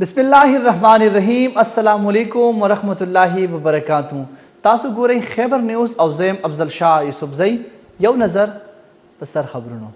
बिस्मिल्लाहिर्रहमानिर्रहीम अस्सलामुअलैकुम वरहमतुल्लाहि वबरकातुहू। तासु गोरे खैबर न्यूज़ और ज़ैम अफजल शाह यूसुफजई। यौ नज़र बसर खबरों।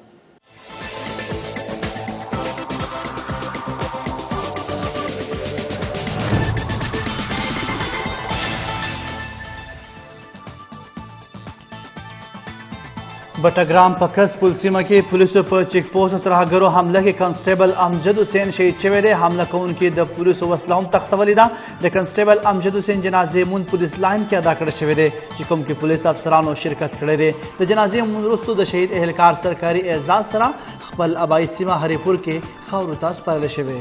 बटाग्राम पकस पुल सीमा के पुलिस पर चेक पोस्ट तरहगरो हमला के कांस्टेबल अमजद हुसैन शहीद शवे दे। हमला कौन के द पुलिस वसलाम तख्तवलीदा द कांस्टेबल अमजद हुसैन जनाजे मुन पुलिस लाइन के अदा कर शवे दे जिकुम के पुलिस अफसरानों शिरकत करे दे। द जनाजे मुन रुस्तु द शहीद एहलकार सरकारी एजाज सरा खपल अबाई सीमा हरिपुर के खौरुतास पर शवे।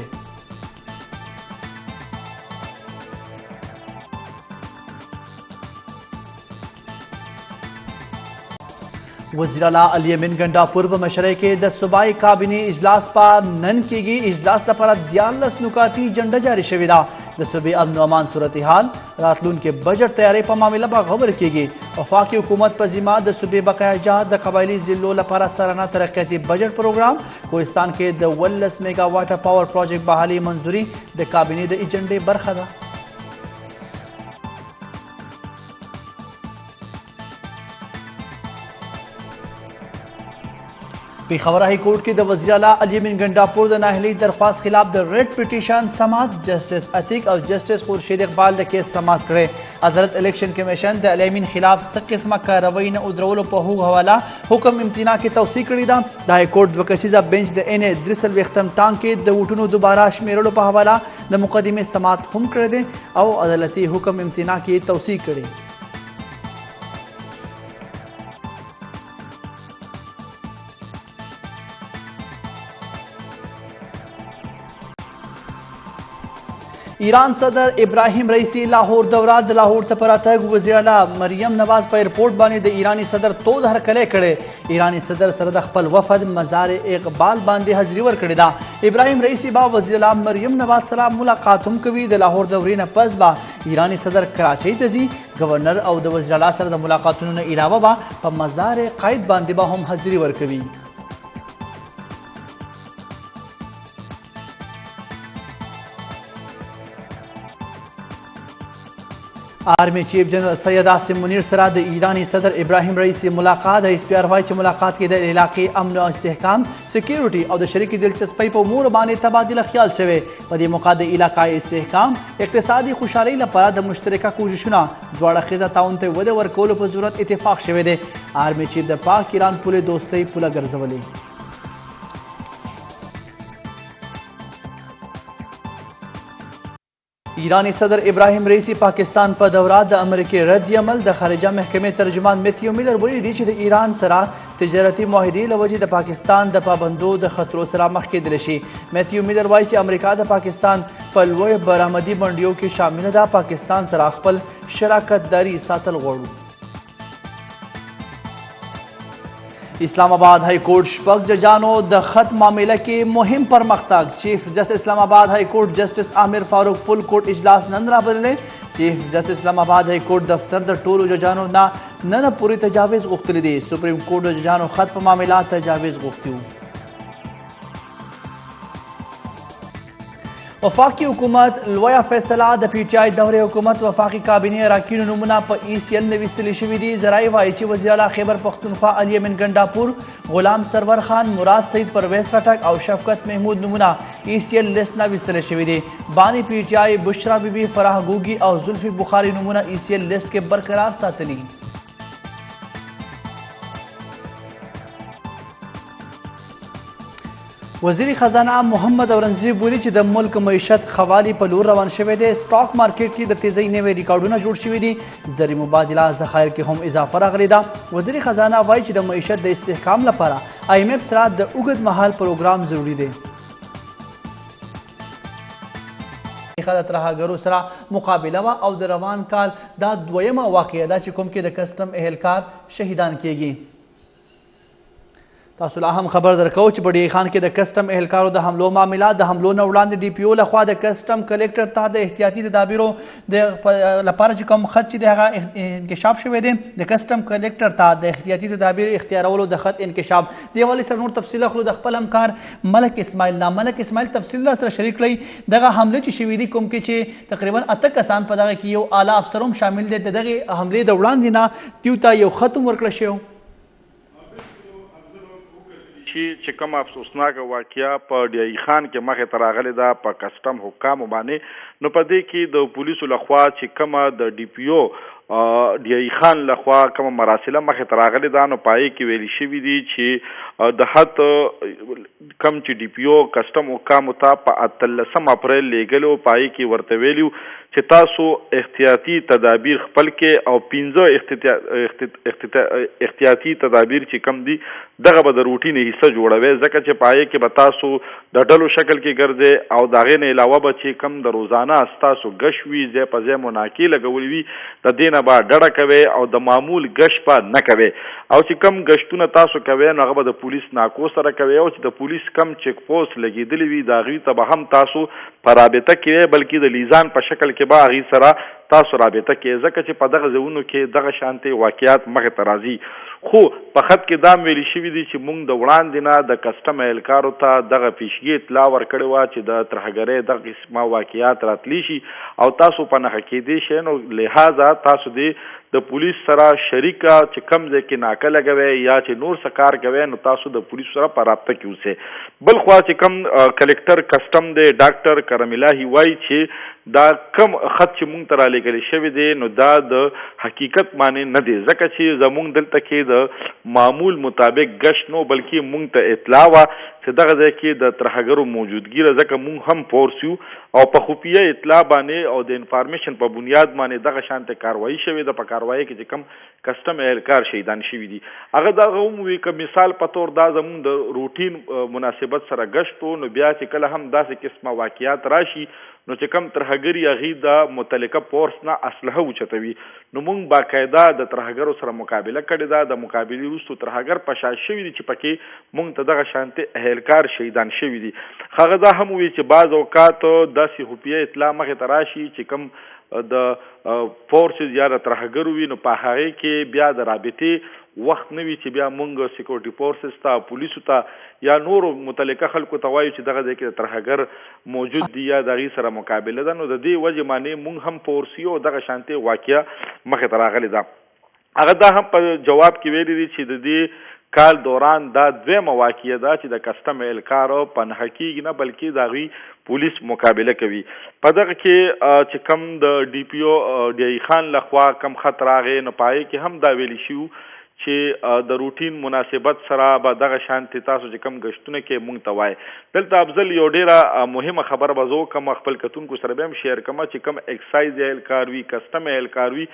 वज़ीर-ए-आला अली अमीन गंडापुर व मशरे के द सूबाई काबिनी इजलास पर नन की इजलास लपरा दियालस नुकाती एजेंडा जारी शविदा। द सूबे अमन अमान सूरत हाल रातलून के बजट तैयारी पर मामला बाखबर की वफाकी हुकूमत पर जिम्मा द सूबे बकाया जहाद द कबायली जिलों लपरा सालाना तरक्याती बजट प्रोग्राम कोहिस्तान के द 1 मेगावाट पावर प्रोजेक्ट बहाली मंजूरी द काबिनी द एजेंडे बरखदा। पेशावर हाई कोर्ट के द वज़ीर-ए-आला अली अमीन गंडापुर द नाहली दरख्वास्त खिलाफ द रेड पिटीशन समात जस्टिस अतीक और जस्टिस खुर्शीद इकबाल द केस समात करे। अदालत इलेक्शन कमीशन द अली अमीन खिलाफ सकिस्म कार्रवाई न उद्रवल पहू हवाला हुक्म इम्तना की तवसी कड़ी दा। द हाई कोर्ट वकशीजा बेंच द एन द्रिसल वेख्तम टांग के द उठनो दोबारा शमेरलो पर हवाला द मुकदमे समात हम कर दे और अदालती हुक्म इम्तना की तवसी करे। ईरान सदर इब्राहिम रईसी लाहौर दौरा द लाहौर तपरा तक वज़ीर-ए-आला मरियम नवाज पर एयरपोर्ट बानी द ईरानी सदर तो हर कले करे। ईरानी सदर सरद खपल वफद मजार इकबाल बांधे हाजिरी वर करे दा। इब्राहिम रईसी बा वज़ीर-ए-आला मरियम नवाज सलाम मुलाकात हम कवी द लाहौर दौरी न पस बा ईरानी सदर कराची तजी गवर्नर और द वज़ीर-ए-आला सर द मुलाकातों ने अलावा बा पर मजार कायद बांधे बा हम हाजिरी वर कवी। आर्मी चीफ जनरल सैयद आसिम मुनीर सरा द ईरानी सदर इब्राहिम रईसी मुलाकात है। इस प्यारवाई मुलाकात के इलाके अमन और इस्तेहकाम सिक्योरिटी और शरीकी दिलचस्पी पर उमूर बाने तबादला ख्याल शवे पदी मुकाद इलाकाई इस्तेहकाम इक्तिसादी खुशहाली लपरा द मुश्तरका कोशिशुना द्वारा खिजा ताउन ते वदे वर कोलो पर जरूरत इत्तेफाक शवे दे। आर्मी चीफ द पाक ईरान पुले दोस्ती पुला गर्जवली। ईरानी सदर इब्राहिम रईसी पाकिस्तान पर दौरा द अमरीकी रद्द अमल द खारिजा महकमे तर्जुमान मैथ्यू मिलर वही दी द ईरान सरा तजारती माहिदी लवजी द पाकिस्तान द पाबंदो द खतरों सरा मख के दिलशी। मैथ्यू मिलर वाई अमरीका द पाकिस्तान पलवोए बरामदी मंडियों की शामिल दा पाकिस्तान सरा खपल शराकत दारी सातल गोड़ू। इस्लामाबाद हाई कोर्ट शपक जजानो द खत मामले के मुहिम पर मख्ताग। Chief justice Islamabad high court justice Aamir Farooq full court इजलास नंदरा बदले। Chief justice Islamabad high court दफ्तर द टोलो जजानो ना न पूरी तजावीज़ गुख्तली दी। सुप्रीम कोर्ट जजानो खत पर मामला तजावीज़ गुख्तू। वफाकी हुकूमत लोया फैसला द पीटीआई दौरे हुकूमत वफाकी काबिनी अरकान नमूना पर ECL नविस्तली शवी दी। जराई वाइची वज़ीर-ए-आला खैबर पख्तूनख्वा अली अमीन गंडापुर गुलाम सरवर खान मुराद सईद परवेज खटक और शफकत महमूद नमूना ECL लिस्ट नविस्तली शवी दी। बानी पीटीआई बुशरा बीबी फराह गुगी और जुल्फी बुखारी नमूना ECL लिस्ट के बरकरार सातनी। वज़ीर खजाना मोहम्मद औरंगज़ेब बोली द मुल्क मीशत खवाली पलूर रवान शवे दे। स्टॉक मार्केट की द तेजी नवे रिकॉर्डों जुड़ शवी दी। जरी मुबादला ज़खायर के हम इजाफा रागली दा। वज़ीर खजाना वाई द मीशत द इस्तेहकाम लपरा IMF सरा द उगद महाल प्रोग्राम जरूरी दे। तरहगरो सरा मुकाबला व और द रवान काल दा द्वयमा वाक़या दा चिकुम के द कस्टम एहलकार शहीदान किएगी। تاسو لا هم خبر درکو چې په ډی خان کې د کسټم اهلکارو د حملو معاملات د حملو نه وړاندې ډي پی او لخوا د کسټم کلیکټر ته د احتیاطي تدابیرو د لپاره چې کوم خط چې د هغه انکشاف شوی دی د کسټم کلیکټر ته د احتیاطي تدابیر اختیارولو د خط انکشاف د حوالې سره نور تفصیل اخلو د خپل همکار ملک اسماعیل تفصیل سره شریک کړئ دغه حمله چې شوي دي کوم کې چې تقریبا 8 کسان په دغه کې یو اعلی افسر هم شامل دي د دغه حملې د وړاندې نه دیو ته یو خط هم ورکړل شوی چې کوم افسوسناکه واقعیا په ډی خان کې مخې ته راغلې ده په کسټم حکامو باندې نو په دې کې د پولیسو لخوا چې کومه د ډي پی او ډی خان لخوا کومه مراسله مخې ته راغلې ده نو پای کې ویلي شوي دي چې د حد کم چې ډي پی او کسټم حکامو ته په 13 اپریل لیږلو پای کې ورته ویلي چې تاسو احتیاطي تدابیر خپل کې او 15 احتیاطي تدابیر چې کم دي دغه به د روټین حصہ جوړوي ځکه چې پای کې به تاسو د ډلو شکل کې ګرځي او داغه نه علاوه به چې کم د روزانه تاسو غشوي ځای په ځای مناقي لګولې وي د دینه به ډډه کوي او د معمول غش په نه کوي او چې کم غشتونه تاسو کوي نو هغه به د پولیس ناکو سره کوي او چې د پولیس کم چیک پوسټ لګیدلی وي دا غي ته به هم تاسو په رابطه کې بلکې د لیزان په شکل کې به غي سره تاسو رابطه کې ځکه چې په دغه ځایونو کې دغه شانتي واقعیات مخې ته راځي خو په خط کې دا ویلي شوي دي چې موږ د وړاندې نه د کسټم اهلکارو ته دغه پیشګي اطلاع ورکړې وه چې د ترهګرۍ دغه قسمه واقعیات راتلی شي او تاسو په نښه کېدی شئ نو لهذا تاسو د پولیس سره شریکه چې کم ځای کې ناکه لګوئ یا چې نور څه کار کوئ نو تاسو د پولیسو سره په رابطه کې اوسئ بل خوا چې کم کلکټر کسټم دی ډاکټر کرم الهي وایي چې دا کم خط چې مونږ ته رالیږلی شوی دی نو دا د حقیقت معنی نه دی ځکه چې زمونږ دلته کې د معمول مطابق غشت نو بلکې مونږ ته اطلاع وه چې دغه ځای کې د ترهګرو موجودګي ده ځکه مونږ هم فورس یو او په خفیه اطلاع باندې او د انفارمیشن په بنیاد باندې دغه شانته کاروایی شوې ده په کاروایی کې چې کم کسټم اهلکار شهیدان شوي دي هغه دغه هم وي که مثال په طور دا زمونږ د روټین مناسبت سره غشت نو بیا چې کله هم داسې قسمه واقعیات راشي نو چې کم ترهګري هغې د متعلقه فورس نه اسلحه اوچتوي نو موږ باقاعده د ترهګرو سره مقابله کړې ده د مقابلې وروستو ترهګر په شا شوي دي چې پکې موږ ته دغه شانتې اهلکار شهیدان شوي دي هغه دا هم وي چې بعض اوقات داسې خفیه اطلاع مخې ته راشي چې کم د فورسز یا د ترهګرو وي نو په هغې کې بیا د رابطې وخت نه وي چې بیا مونږ سیکورټي فورسز ته پولیسو ته یا نورو متعلقه خلکو ته وایو چې دغه ځای کې د ترهګر موجود دي یا د هغې سره مقابله ده نو د دې وجې معنې مونږ هم فورس یو او دغه شانتې واقعه مخې ته راغلې ده هغه دا هم په جواب کې ویلي دي چې د دې کال دوران دا دویمه واقعه ده چې د کسټم اهلکارو په نښه کېږي نه بلکې د هغوی پولیس مقابله کوي په دغه کې چې کم د ډي پی او ډی خان لخوا کم خط راغی نو په هغې کې هم دا ویلي شوي چې د روټین مناسبت سره به دغه شانتې تاسو چې کم غشتونه کې مونږ ته وایي دلته افضل یو ډېره مهمه خبره به زه وکړم خپل کتونکو سره به هم شیر کړم چې کم اکسایز اهلکار وي کسټم اهلکار وي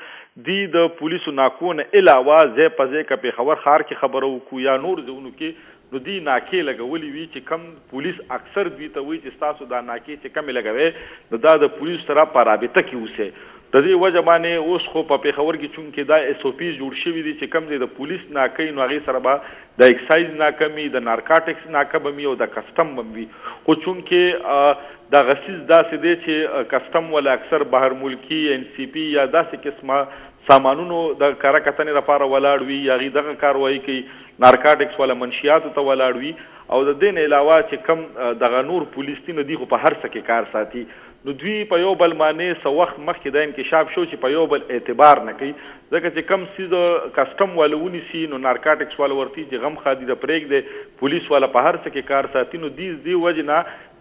دی د پولیسو ناکو نه علاوه ځای په ځای که پېښور ښار کې خبره وکړو یا نور ځایونو کې نو دی ناکې لګولې وي چې کم پولیس اکثر دوی ته وایي چې ستاسو دا ناکې چې کمې لګوئ نو دا د پولیسو سره په رابطه کې اوسئ د دې وجه باندې اوس خو په پېښور کې چونکې دا اس او پیز جوړ شوي دي چې کم ځای د پولیس ناکې نو هغې سره به د اکسایز ناکه وي د نارکاټکس ناکه به وي او د کسټم به وي خو چونکې دغه څیز داسې دی چې کسټم ولا اکثر بهر ملکي ان سی پي یا داسې قسمه سامانونو د کاره کتنې لپاره ولاړ وي یا هغې دغه کاروایي کوي نارکاټکس والا منشیاتو ته ولاړ وي او د دې نه علاوه چې کم دغه نور پولیس دي نو دوی خو په هر څه کې کار ساتي نو دوی په یو بل معنی څه وخت مخکې دا انکشاف شو چې په یو بل اعتبار نه کوي ځکه چې کم څیز کسټم والا ونیسي نو نارکاټکس والا ورته چې غم خادي د پرېږدي پولیس والا په هر څه کې کار ساتي نو دې وجې نه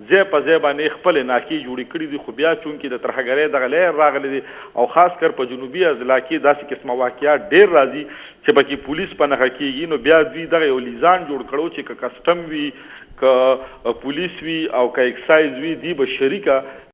ځای په ځای باندې خپلې ناکې جوړې کړي دي خو بیا چونکې د ترهګرۍ دغه لیر راغلی دی او خاص کر په جنوبي اضلاع کې داسې قسمه واقعات ډېر راځي چې پکې پولیس په نښه کېږي نو بیا دوی دغه یو لیزان جوړ کړو چې که کسټم وي که پولیس وي او که اکسایز وي دوی به شریکه